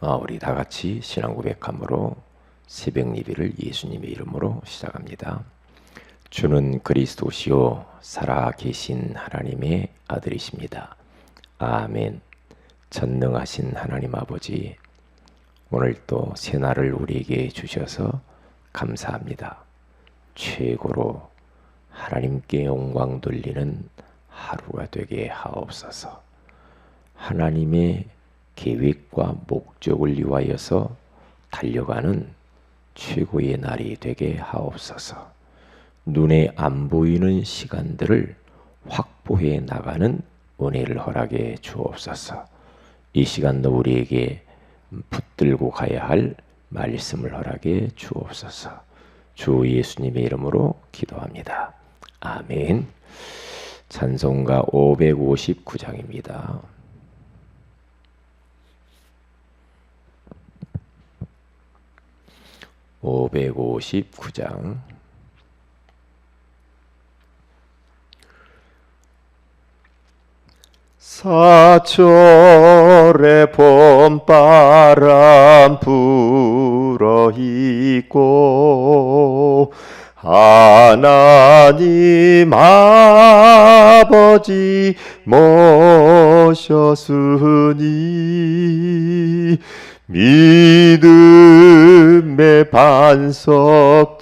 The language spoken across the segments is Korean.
우리 다 같이 신앙 고백함으로 새벽 예배를 예수님의 이름으로 시작합니다. 주는 그리스도시요 살아계신 하나님의 아들이십니다. 아멘. 전능하신 하나님 아버지, 오늘 또 새날을 우리에게 주셔서 감사합니다. 최고로 하나님께 영광 돌리는 하루가 되게 하옵소서. 하나님의 계획과 목적을 위하여서 달려가는 최고의 날이 되게 하옵소서. 눈에 안 보이는 시간들을 확보해 나가는 은혜를 허락해 주옵소서. 이 시간도 우리에게 붙들고 가야 할 말씀을 허락해 주옵소서. 주 예수님의 이름으로 기도합니다. 아멘. 찬송가 559장입니다. 559장. 사철의 봄바람 불어있고 하나님 아버지 모셨으니 믿음의 반석도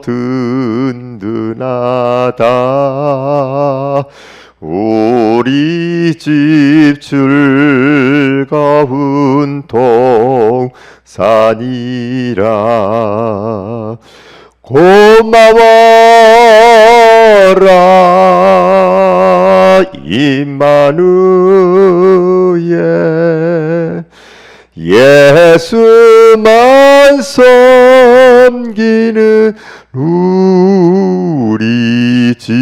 든든하다. 우리 집 즐거운 동산이라. 고마워라 임마누엘. 예수만 섬기는 우리 집.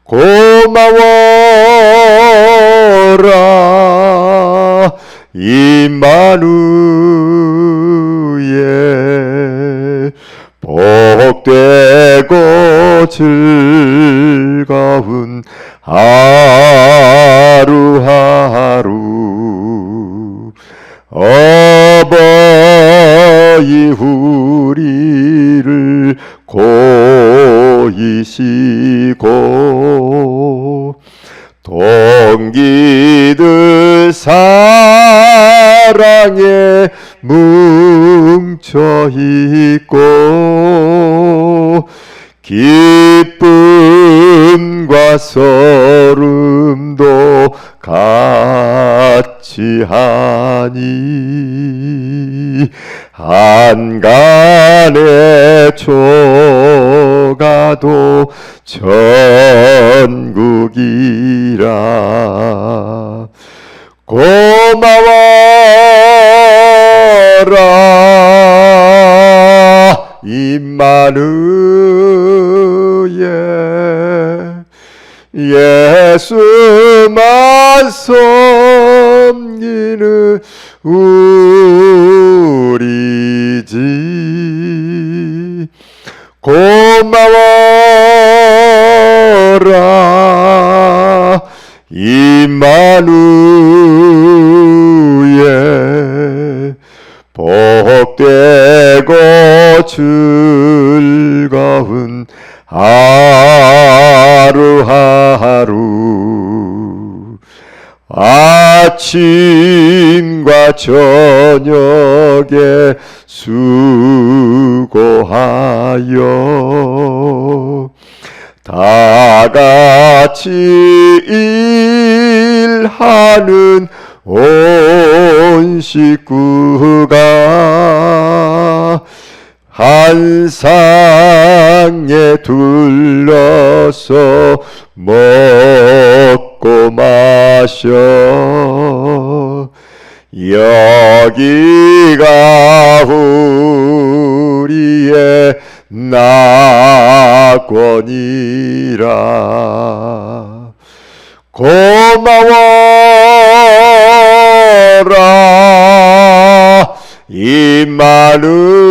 고마워라 임마누엘. 복되고 즐거운 하루하루. 어버이 우리를 고이시고 동기들 사랑에 뭉쳐있고 기쁨과 서름도 같이 하니 한간의 초가도 천국이라. 고마워라 임마누엘. 예수만 섬기는 우리 집. 고마워라 임마누엘. 복되고 즐거운 하루하루. 아침과 저녁에 수고하여 다 같이 일하는 온 식구가 한 상에 둘러서 먹고 마셔. 여기가 우리의 낙원이라. 고마워라 임마누엘.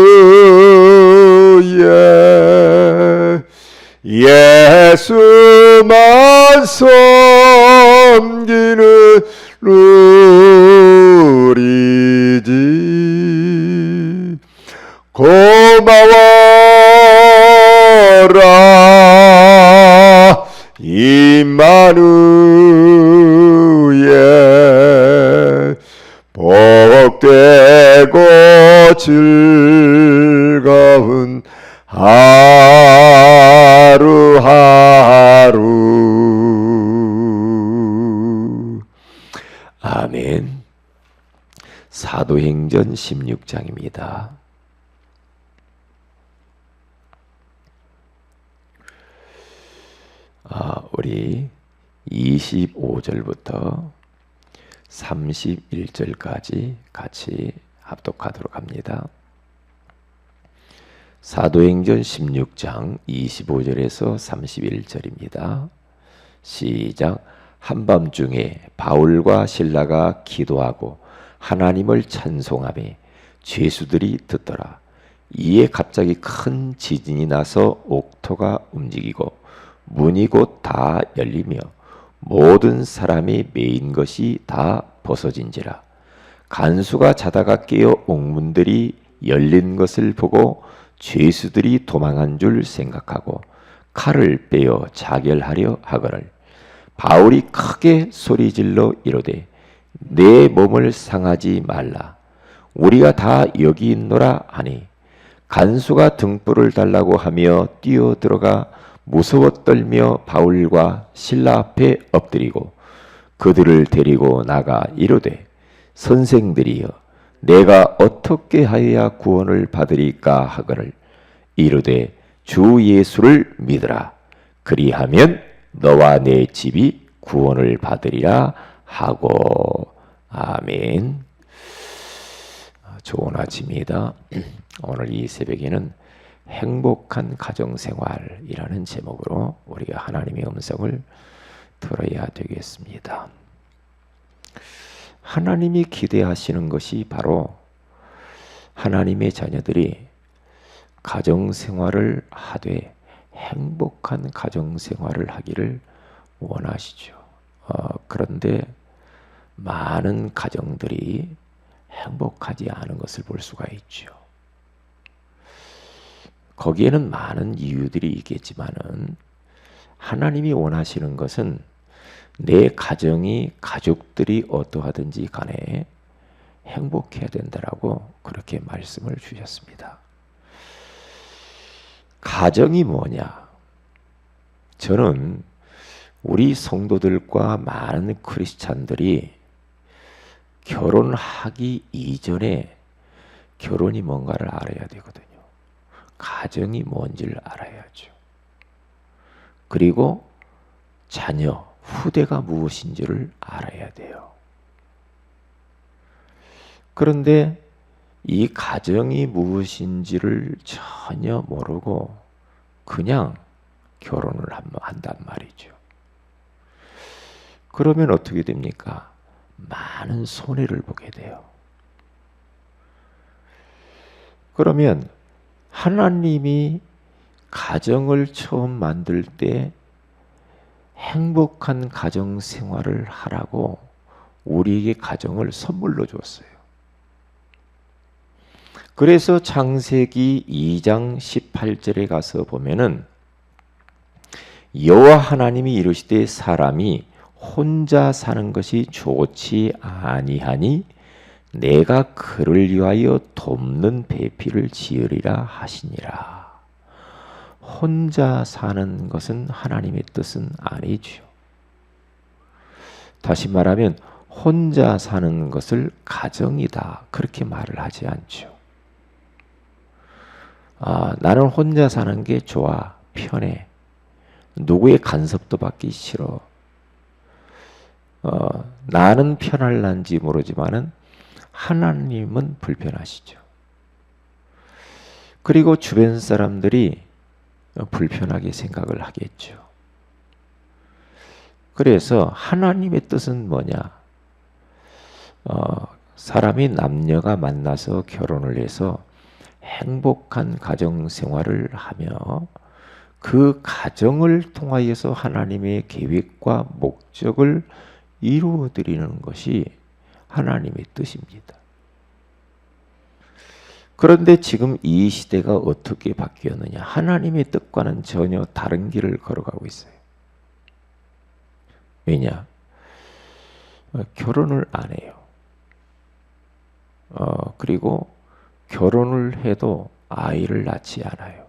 예수만 섬기는 우리 복되고 즐거운 하루하루. 아멘. 사도행전 16장입니다. 우리 25절부터 31절까지 같이 합독하도록 합니다. 사도행전 16장 25절에서 31절입니다. 시작. 한밤중에 바울과 실라가 기도하고 하나님을 찬송하며 죄수들이 듣더라. 이에 갑자기 큰 지진이 나서 옥토가 움직이고 문이 곧 다 열리며 모든 사람이 매인 것이 다 벗어진지라. 간수가 자다가 깨어 옥문들이 열린 것을 보고 죄수들이 도망한 줄 생각하고 칼을 빼어 자결하려 하거늘 바울이 크게 소리질러 이르되 내 몸을 상하지 말라. 우리가 다 여기 있노라 하니 간수가 등불을 달라고 하며 뛰어들어가 무서워 떨며 바울과 실라 앞에 엎드리고 그들을 데리고 나가 이르되 선생들이여 내가 어떻게 하여야 구원을 받으리까 하거늘 이르되 주 예수를 믿으라. 그리하면 너와 내 집이 구원을 받으리라 하고. 아멘. 좋은 아침입니다. 오늘 이 새벽에는 행복한 가정생활이라는 제목으로 우리가 하나님의 음성을 들어야 되겠습니다. 하나님이 기대하시는 것이 바로 하나님의 자녀들이 가정생활을 하되 행복한 가정생활을 하기를 원하시죠. 그런데 많은 가정들이 행복하지 않은 것을 볼 수가 있죠. 거기에는 많은 이유들이 있겠지만은 하나님이 원하시는 것은 내 가정이 가족들이 어떠하든지 간에 행복해야 된다라고 그렇게 말씀을 주셨습니다. 가정이 뭐냐? 저는 우리 성도들과 많은 크리스찬들이 결혼하기 이전에 결혼이 뭔가를 알아야 되거든요. 가정이 뭔지를 알아야죠. 그리고 자녀, 후대가 무엇인지를 알아야 돼요. 그런데 이 가정이 무엇인지를 전혀 모르고 그냥 결혼을 한단 말이죠. 그러면 어떻게 됩니까? 많은 손해를 보게 돼요. 그러면 하나님이 가정을 처음 만들 때 행복한 가정 생활을 하라고 우리에게 가정을 선물로 줬어요. 그래서 창세기 2장 18절에 가서 보면은 여호와 하나님이 이르시되 사람이 혼자 사는 것이 좋지 아니하니 내가 그를 위하여 돕는 배필을 지으리라 하시니라. 혼자 사는 것은 하나님의 뜻은 아니죠. 다시 말하면 혼자 사는 것을 가정이다 그렇게 말을 하지 않죠. 나는 혼자 사는 게 좋아, 편해. 누구의 간섭도 받기 싫어. 나는 편할란지 모르지만은 하나님은 불편하시죠. 그리고 주변 사람들이 불편하게 생각을 하겠죠. 그래서 하나님의 뜻은 뭐냐? 사람이 남녀가 만나서 결혼을 해서 행복한 가정 생활을 하며 그 가정을 통하여서 하나님의 계획과 목적을 이루어 드리는 것이 하나님의 뜻입니다. 그런데 지금 이 시대가 어떻게 바뀌었느냐? 하나님의 뜻과는 전혀 다른 길을 걸어가고 있어요. 왜냐? 결혼을 안 해요. 그리고 결혼을 해도 아이를 낳지 않아요.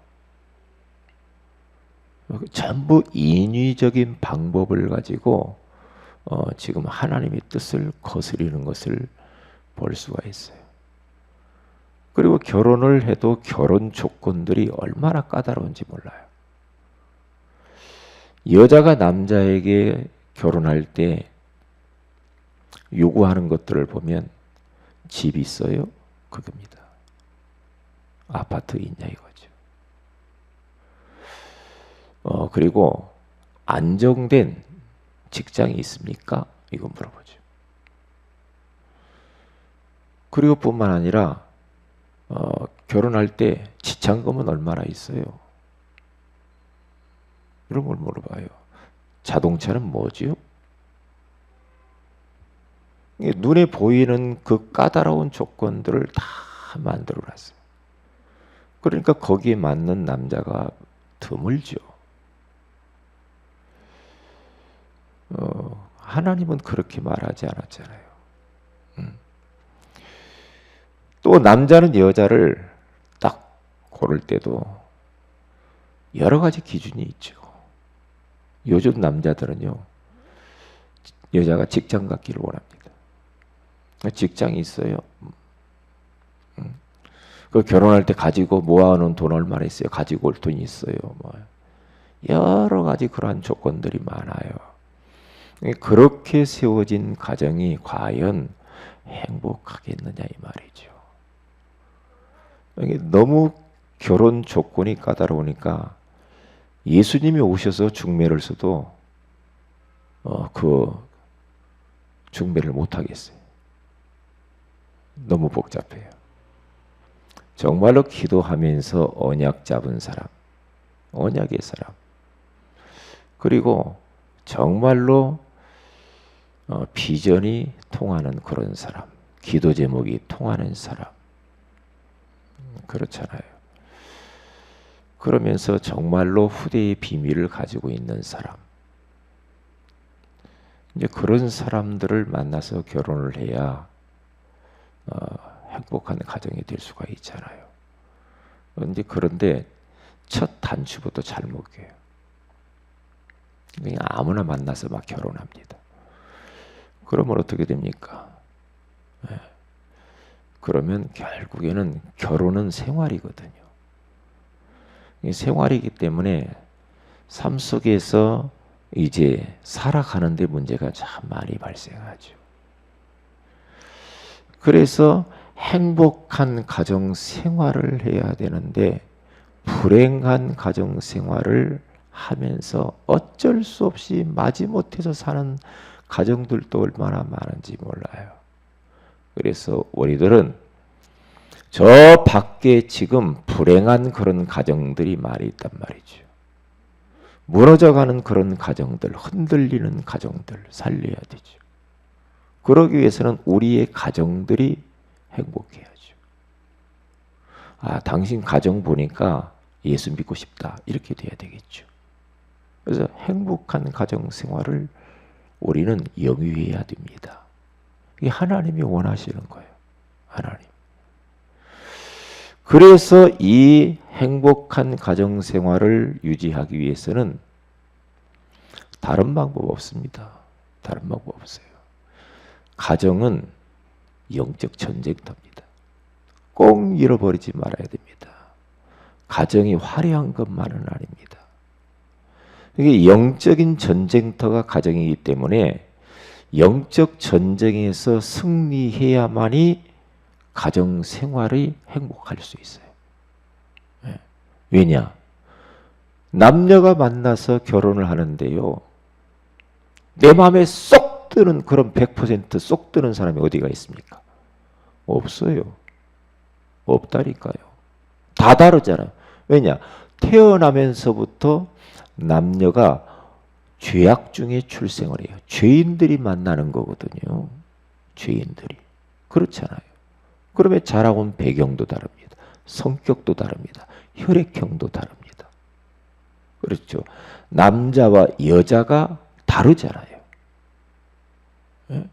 전부 인위적인 방법을 가지고 지금 하나님의 뜻을 거스리는 것을 볼 수가 있어요. 그리고 결혼을 해도 결혼 조건들이 얼마나 까다로운지 몰라요. 여자가 남자에게 결혼할 때 요구하는 것들을 보면 집 있어요? 그겁니다. 아파트 있냐 이거죠. 그리고 안정된 직장이 있습니까? 이거 물어보죠. 그리고 뿐만 아니라 결혼할 때 지참금은 얼마나 있어요? 이런 걸 물어봐요. 자동차는 뭐지요? 눈에 보이는 그 까다로운 조건들을 다 만들어 놨어요. 그러니까 거기에 맞는 남자가 드물죠. 하나님은 그렇게 말하지 않았잖아요. 또 남자는 여자를 딱 고를 때도 여러 가지 기준이 있죠. 요즘 남자들은요, 여자가 직장 갖기를 원합니다. 직장이 있어요. 그 결혼할 때 가지고 모아놓은 돈 얼마나 있어요? 가지고 올 돈이 있어요. 뭐 여러 가지 그러한 조건들이 많아요. 그렇게 세워진 가정이 과연 행복하겠느냐 이 말이죠. 너무 결혼 조건이 까다로우니까 예수님이 오셔서 중매를 써도 그 중매를 못 하겠어요. 너무 복잡해요. 정말로 기도하면서 언약 잡은 사람, 언약의 사람, 그리고 정말로 비전이 통하는 그런 사람, 기도 제목이 통하는 사람, 그렇잖아요. 그러면서 정말로 후대의 비밀을 가지고 있는 사람, 이제 그런 사람들을 만나서 결혼을 해야 행복한 가정이 될 수가 있잖아요. 그런데 첫 단추부터 잘못 껴요. 그냥 아무나 만나서 막 결혼합니다. 그러면 어떻게 됩니까? 그러면 결국에는 결혼은 생활이거든요. 생활이기 때문에 삶 속에서 이제 살아가는 데 문제가 참 많이 발생하죠. 그래서 행복한 가정 생활을 해야 되는데 불행한 가정 생활을 하면서 어쩔 수 없이 마지못해서 사는 가정들도 얼마나 많은지 몰라요. 그래서 우리들은 저 밖에 지금 불행한 그런 가정들이 많이 있단 말이죠. 무너져가는 그런 가정들, 흔들리는 가정들 살려야 되죠. 그러기 위해서는 우리의 가정들이 행복해야죠. 아, 당신 가정 보니까 예수 믿고 싶다. 이렇게 돼야 되겠죠. 그래서 행복한 가정 생활을 우리는 영위해야 됩니다. 이게 하나님이 원하시는 거예요. 하나님. 그래서 이 행복한 가정 생활을 유지하기 위해서는 다른 방법 없습니다. 다른 방법 없어요. 가정은 영적 전쟁터입니다. 꼭 잃어버리지 말아야 됩니다. 가정이 화려한 것만은 아닙니다. 이게 영적인 전쟁터가 가정이기 때문에 영적 전쟁에서 승리해야만이 가정 생활이 행복할 수 있어요. 왜냐? 남녀가 만나서 결혼을 하는데요. 내 마음에 쏙 드는 그런 100% 드는 사람이 어디가 있습니까? 없어요. 없다니까요. 다 다르잖아요. 왜냐? 태어나면서부터 남녀가 죄악 중에 출생을 해요. 죄인들이 만나는 거거든요. 죄인들이. 그렇잖아요. 그러면 자라온 배경도 다릅니다. 성격도 다릅니다. 혈액형도 다릅니다. 그렇죠. 남자와 여자가 다르잖아요. 예?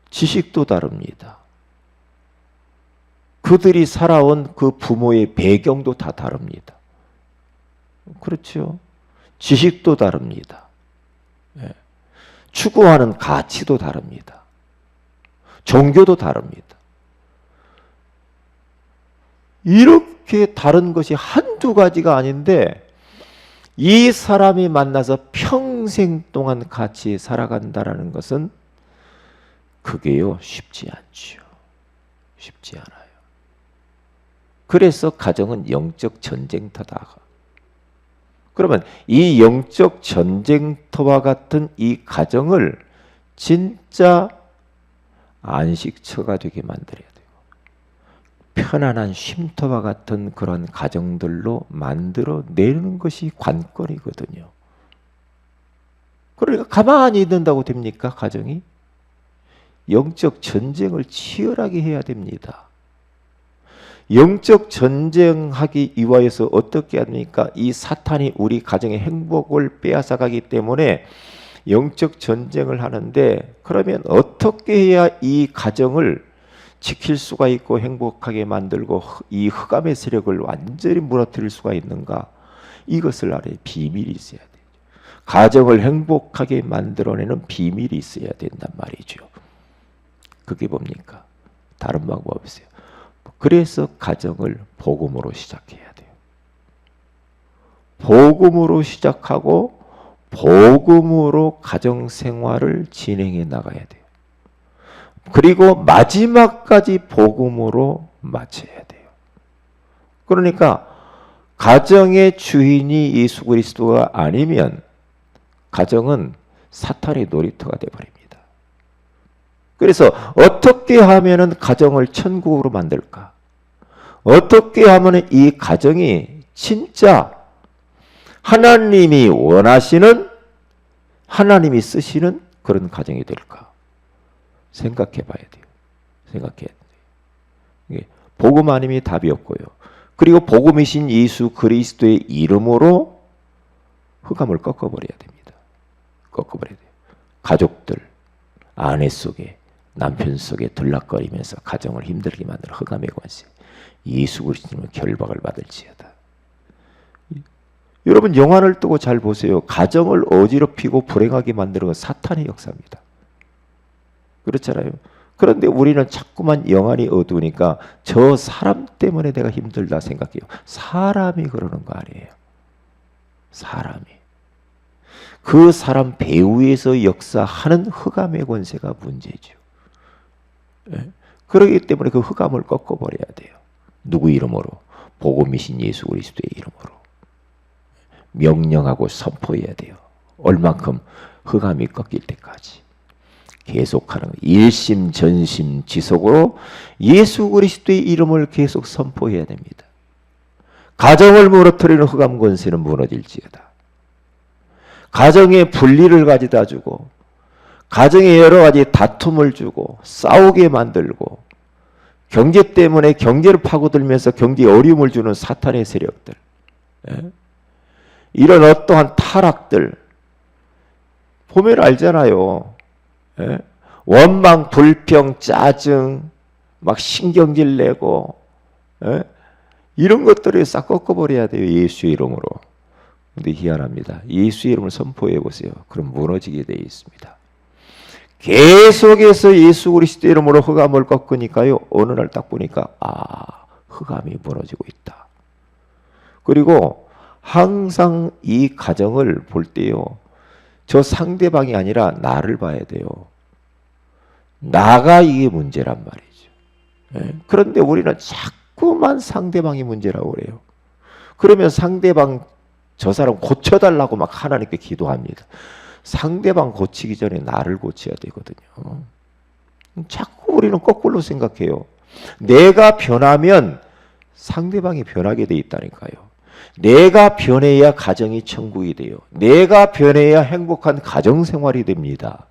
지식도 다릅니다. 그들이 살아온 그 부모의 배경도 다 다릅니다. 그렇죠. 지식도 다릅니다. 예. 추구하는 가치도 다릅니다. 종교도 다릅니다. 이렇게 다른 것이 한두 가지가 아닌데 이 사람이 만나서 평생 동안 같이 살아간다는 것은 그게요 쉽지 않죠. 쉽지 않아요. 그래서 가정은 영적 전쟁터다. 그러면 이 영적 전쟁터와 같은 이 가정을 진짜 안식처가 되게 만들어야 돼요. 편안한 쉼터와 같은 그런 가정들로 만들어 내는 것이 관건이거든요. 그러니까 가만히 있는다고 됩니까? 가정이? 영적 전쟁을 치열하게 해야 됩니다. 영적 전쟁하기 위하여서 어떻게 합니까? 이 사탄이 우리 가정의 행복을 빼앗아가기 때문에 영적 전쟁을 하는데 그러면 어떻게 해야 이 가정을 지킬 수가 있고 행복하게 만들고 이 흑암의 세력을 완전히 무너뜨릴 수가 있는가? 이것을 알아야 비밀이 있어야 돼요. 가정을 행복하게 만들어내는 비밀이 있어야 된단 말이죠. 그게 뭡니까? 다른 방법 없어요. 그래서 가정을 복음으로 시작해야 돼요. 복음으로 시작하고 복음으로 가정 생활을 진행해 나가야 돼요. 그리고 마지막까지 복음으로 마쳐야 돼요. 그러니까 가정의 주인이 예수 그리스도가 아니면 가정은 사탄의 놀이터가 되어버립니다. 그래서 어떻게 하면은 가정을 천국으로 만들까? 어떻게 하면은 이 가정이 진짜 하나님이 원하시는 하나님이 쓰시는 그런 가정이 될까? 생각해 봐야 돼요. 생각해야 돼요. 복음 아님이 답이 없고요. 그리고 복음이신 예수 그리스도의 이름으로 흑암을 꺾어버려야 됩니다. 꺾어버려야 돼요. 가족들, 아내 속에, 남편 속에 들락거리면서 가정을 힘들게 만드는 흑암의 관세, 예수 그리스도는 결박을 받을지어다. 여러분 영안을 뜨고 잘 보세요. 가정을 어지럽히고 불행하게 만드는 건 사탄의 역사입니다. 그렇잖아요. 그런데 우리는 자꾸만 영안이 어두우니까 저 사람 때문에 내가 힘들다 생각해요. 사람이 그러는 거 아니에요. 사람이. 그 사람 배후에서 역사하는 흑암의 권세가 문제죠. 예? 그렇기 때문에 그 흑암을 꺾어버려야 돼요. 누구 이름으로? 복음이신 예수 그리스도의 이름으로. 명령하고 선포해야 돼요. 얼만큼? 흑암이 꺾일 때까지. 계속하는 일심 전심 지속으로 예수 그리스도의 이름을 계속 선포해야 됩니다. 가정을 무너뜨리는 흑암 권세는 무너질지어다. 가정에 분리를 가져다 주고 가정에 여러 가지 다툼을 주고 싸우게 만들고 경제 때문에 경제를 파고들면서 경제에 어려움을 주는 사탄의 세력들, 이런 어떠한 타락들 보면 알잖아요. 원망, 불평, 짜증, 막 신경질 내고 이런 것들을 싹 꺾어버려야 돼요. 예수의 이름으로. 근데 희한합니다. 예수의 이름을 선포해 보세요. 그럼 무너지게 되어 있습니다. 계속해서 예수 그리스도 이름으로 흑암을 꺾으니까요. 어느 날 딱 보니까 흑암이 무너지고 있다. 그리고 항상 이 가정을 볼 때요. 저 상대방이 아니라 나를 봐야 돼요. 나가 이게 문제란 말이죠. 그런데 우리는 자꾸만 상대방이 문제라고 그래요. 그러면 상대방 저 사람 고쳐달라고 막 하나님께 기도합니다. 상대방 고치기 전에 나를 고쳐야 되거든요. 자꾸 우리는 거꾸로 생각해요. 내가 변하면 상대방이 변하게 돼 있다니까요. 내가 변해야 가정이 천국이 돼요. 내가 변해야 행복한 가정생활이 됩니다.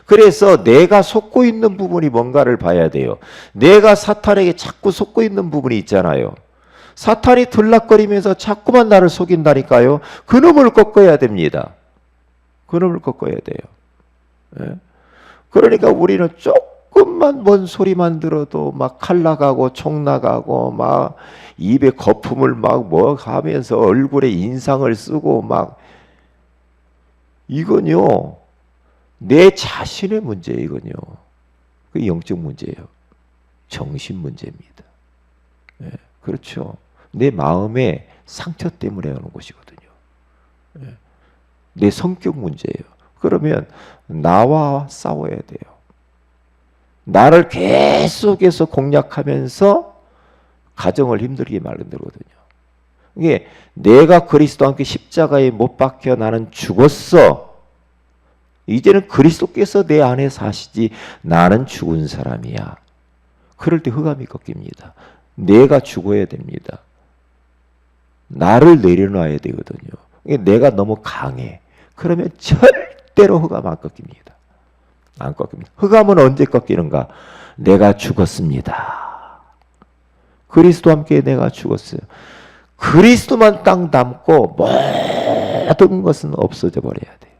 그래서 내가 속고 있는 부분이 뭔가를 봐야 돼요. 내가 사탄에게 자꾸 속고 있는 부분이 있잖아요. 사탄이 들락거리면서 자꾸만 나를 속인다니까요. 그놈을 꺾어야 됩니다. 그놈을 꺾어야 돼요. 그러니까 우리는 조금만 뭔 소리만 들어도 막 칼 나가고 총 나가고 막 입에 거품을 막 뭐 하면서 얼굴에 인상을 쓰고 막 이건요 내 자신의 문제예요. 이건요 그 영적 문제예요. 정신 문제입니다. 예, 그렇죠. 내 마음의 상처 때문에 오는 것이거든요. 예, 내 성격 문제예요. 그러면 나와 싸워야 돼요. 나를 계속해서 공략하면서 가정을 힘들게 만들거든요. 이게 내가 그리스도와 함께 십자가에 못 박혀 나는 죽었어. 이제는 그리스도께서 내 안에 사시지 나는 죽은 사람이야. 그럴 때 흑암이 꺾입니다. 내가 죽어야 됩니다. 나를 내려놔야 되거든요. 내가 너무 강해. 그러면 절대로 흑암 안 꺾입니다. 안 꺾입니다. 흑암은 언제 꺾이는가? 내가 죽었습니다. 그리스도와 함께 내가 죽었어요. 그리스도만 딱 남고 모든 것은 없어져 버려야 돼요.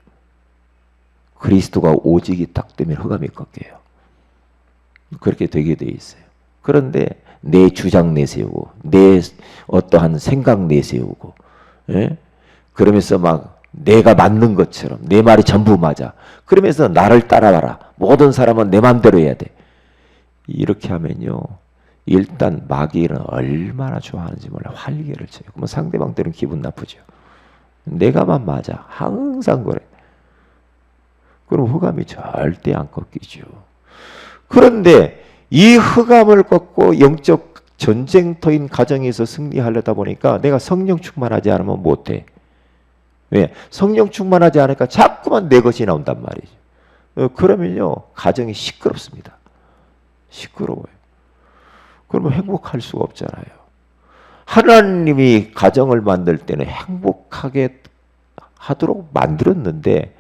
그리스도가 오직이 딱 되면 흑암이 꺾여요. 그렇게 되게 돼 있어요. 그런데 내 주장 내세우고 내 어떠한 생각 내세우고 예? 그러면서 막 내가 맞는 것처럼 내 말이 전부 맞아. 그러면서 나를 따라와라. 모든 사람은 내 맘대로 해야 돼. 이렇게 하면요. 일단 마귀는 얼마나 좋아하는지 몰라. 활개를 쳐요. 그러면 상대방 때는 기분 나쁘죠. 내가만 맞아. 항상 그래. 그럼 흑암이 절대 안 꺾이죠. 그런데 이 흑암을 꺾고 영적 전쟁터인 가정에서 승리하려다 보니까 내가 성령 충만하지 않으면 못해. 왜? 성령 충만하지 않으니까 자꾸만 내 것이 나온단 말이죠. 그러면요 가정이 시끄럽습니다. 시끄러워요. 그러면 행복할 수가 없잖아요. 하나님이 가정을 만들 때는 행복하게 하도록 만들었는데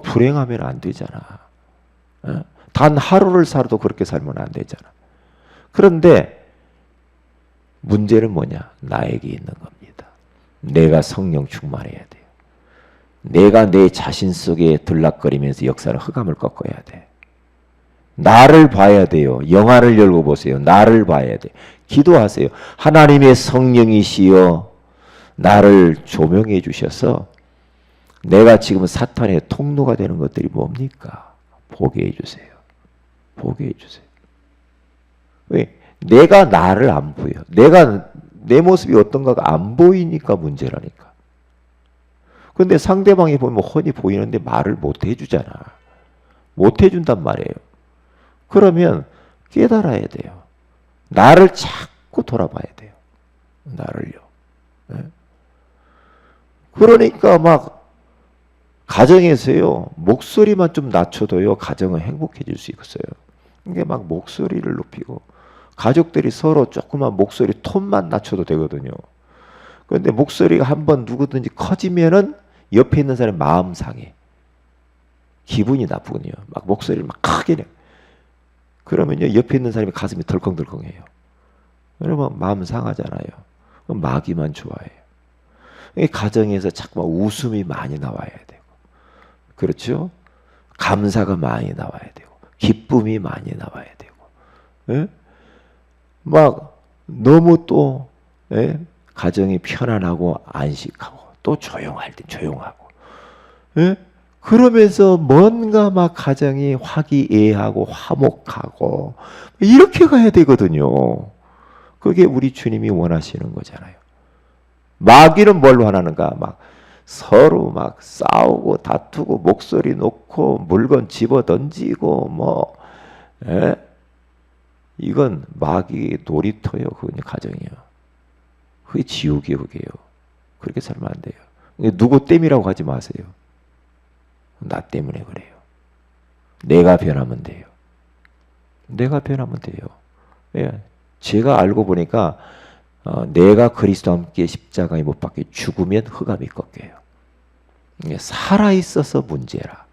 불행하면 안 되잖아. 단 하루를 살아도 그렇게 살면 안 되잖아. 그런데 문제는 뭐냐? 나에게 있는 겁니다. 내가 성령 충만해야 돼요. 내가 내 자신 속에 들락거리면서 역사를 흑암을 꺾어야 돼. 나를 봐야 돼요. 영화를 열고 보세요. 나를 봐야 돼. 기도하세요. 하나님의 성령이시여 나를 조명해 주셔서 내가 지금 사탄의 통로가 되는 것들이 뭡니까? 보게 해주세요. 보게 해주세요. 왜? 내가 나를 안 보여. 내가 내 모습이 어떤가가 안 보이니까 문제라니까. 근데 상대방이 보면 훤히 보이는데 말을 못 해주잖아. 못 해준단 말이에요. 그러면 깨달아야 돼요. 나를 자꾸 돌아봐야 돼요. 나를요. 네? 그러니까 막 가정에서요 목소리만 좀 낮춰도요 가정은 행복해질 수 있어요. 이게 막 목소리를 높이고 가족들이 서로 조그만 목소리 톤만 낮춰도 되거든요. 그런데 목소리가 한번 누구든지 커지면은 옆에 있는 사람이 마음 상해. 기분이 나쁘거든요. 막 목소리를 막 크게 내. 그러면요 옆에 있는 사람이 가슴이 덜컹덜컹해요. 그러면 마음 상하잖아요. 그럼 마귀만 좋아해요. 가정에서 자꾸만 웃음이 많이 나와야 되고, 그렇죠? 감사가 많이 나와야 되고, 기쁨이 많이 나와야 되고, 예? 막 너무 또 예? 가정이 편안하고 안식하고 또 조용할 때 조용하고, 예? 그러면서 뭔가 막 가정이 화기애애하고 화목하고 이렇게 가야 되거든요. 그게 우리 주님이 원하시는 거잖아요. 마귀는 뭘로 하나는가? 막 서로 막 싸우고 다투고 목소리 놓고 물건 집어 던지고 뭐 예? 이건 마귀의 놀이터요. 그건 가정이요. 그게 지옥이에요. 그게요. 그렇게 살면 안 돼요. 누구 때문이라고 하지 마세요. 나 때문에 그래요. 내가 변하면 돼요. 내가 변하면 돼요. 예. 제가 알고 보니까 내가 그리스도와 함께 십자가에 못 박혀 죽으면 흑암이 꺾여요. 살아있어서 문제라.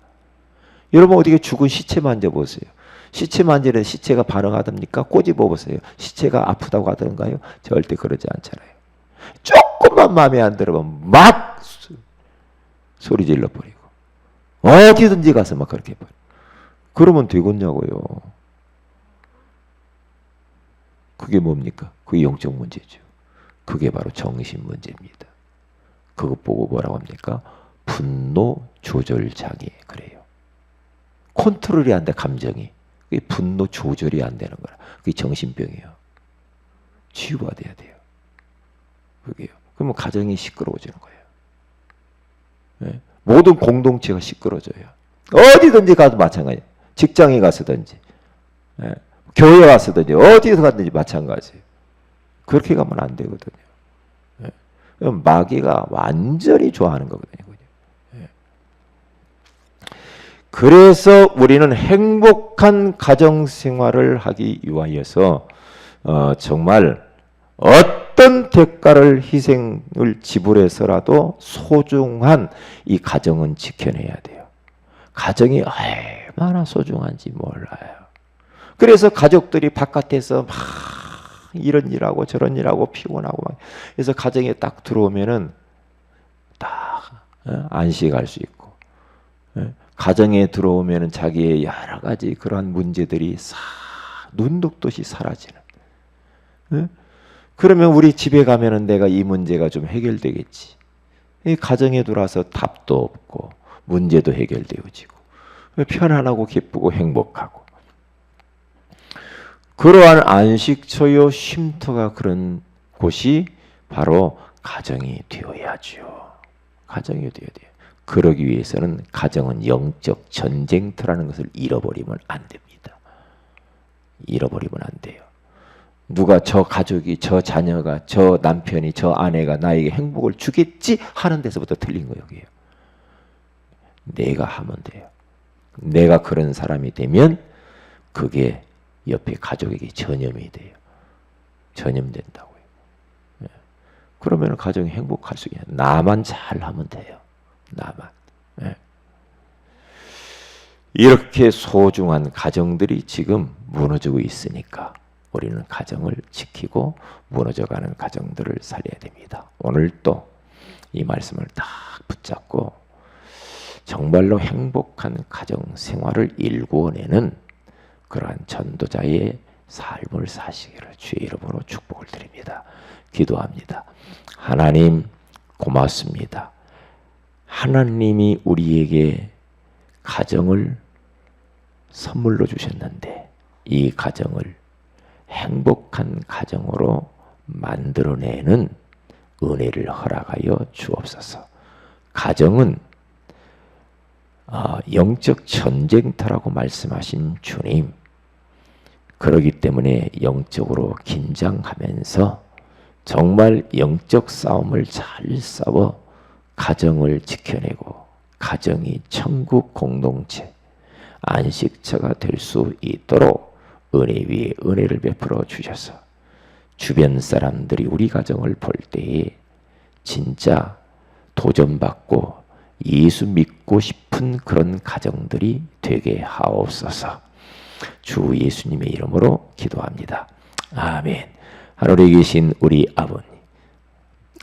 여러분 어떻게 죽은 시체 만져보세요. 시체 만지는 시체가 반응하답니까? 꼬집어 보세요. 시체가 아프다고 하던가요? 절대 그러지 않잖아요. 조금만 마음에 안 들으면 막 소리 질러버리고 어디든지 가서 막 그렇게 해버려. 그러면 되겠냐고요. 그게 뭡니까? 그게 영적 문제죠. 그게 바로 정신 문제입니다. 그것 보고 뭐라고 합니까? 분노 조절 장애 그래요. 컨트롤이 안 돼, 감정이. 그게 분노 조절이 안 되는 거라. 그게 정신병이에요. 치유받아야 돼요. 그게요. 그러면 가정이 시끄러워지는 거예요. 네? 모든 공동체가 시끄러져요. 어디든지 가도 마찬가지예요. 직장에 가서든지, 네? 교회 가서든지, 어디서 가든지 마찬가지예요. 그렇게 가면 안 되거든요. 네? 마귀가 완전히 좋아하는 거거든요. 그래서 우리는 행복한 가정 생활을 하기 위하여서 정말 어떤 대가를 희생을 지불해서라도 소중한 이 가정은 지켜내야 돼요. 가정이 얼마나 소중한지 몰라요. 그래서 가족들이 바깥에서 막 이런 일하고 저런 일하고 피곤하고 막 그래서 가정에 딱 들어오면은 딱 안식할 수 있고, 가정에 들어오면은 자기의 여러 가지 그러한 문제들이 싹 눈독듯이 사라지는. 그러면 우리 집에 가면은 내가 이 문제가 좀 해결되겠지. 이 가정에 들어와서 답도 없고 문제도 해결되어지고 편안하고 기쁘고 행복하고. 그러한 안식처요 쉼터가 그런 곳이 바로 가정이 되어야죠. 가정이 되어야 돼요. 그러기 위해서는 가정은 영적 전쟁터라는 것을 잃어버리면 안 됩니다. 잃어버리면 안 돼요. 누가 저 가족이, 저 자녀가, 저 남편이, 저 아내가 나에게 행복을 주겠지 하는 데서부터 틀린 거예요. 여기에요. 내가 하면 돼요. 내가 그런 사람이 되면 그게 옆에 가족에게 전염이 돼요. 전염된다고요. 그러면 가정이 행복할 수 있어요. 나만 잘하면 돼요. 나만. 이렇게 소중한 가정들이 지금 무너지고 있으니까 우리는 가정을 지키고 무너져가는 가정들을 살려야 됩니다. 오늘 또 이 말씀을 딱 붙잡고 정말로 행복한 가정 생활을 일구어내는 그러한 전도자의 삶을 사시기를 주의 이름으로 축복을 드립니다. 기도합니다. 하나님 고맙습니다. 하나님이 우리에게 가정을 선물로 주셨는데 이 가정을 행복한 가정으로 만들어내는 은혜를 허락하여 주옵소서. 가정은 영적 전쟁터라고 말씀하신 주님, 그러기 때문에 영적으로 긴장하면서 정말 영적 싸움을 잘 싸워 가정을 지켜내고 가정이 천국 공동체, 안식처가 될 수 있도록 은혜 위에 은혜를 베풀어 주셔서 주변 사람들이 우리 가정을 볼 때에 진짜 도전받고 예수 믿고 싶은 그런 가정들이 되게 하옵소서. 주 예수님의 이름으로 기도합니다. 아멘. 하늘에 계신 우리 아버님,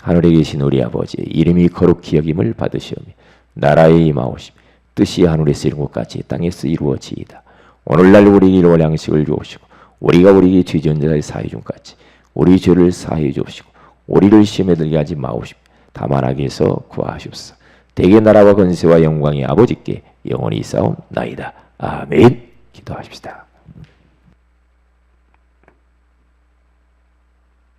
하늘에 계신 우리 아버지, 이름이 거룩히 여김을 받으시오며 나라의 임하오심, 뜻이 하늘에서 이룬 것 같이 땅에서 이루어지이다. 오늘날 우리에게 일용할 양식을 주옵시고 우리가 우리에게 죄 지은 자의 사해 준 같이 우리 죄를 사해 주옵시고 우리를 시험에 들게 하지 마옵시고 다만 악에서 구하시옵소서. 대개 나라와 권세와 영광이 아버지께 영원히 있사옵나이다. 아멘. 기도하십시다.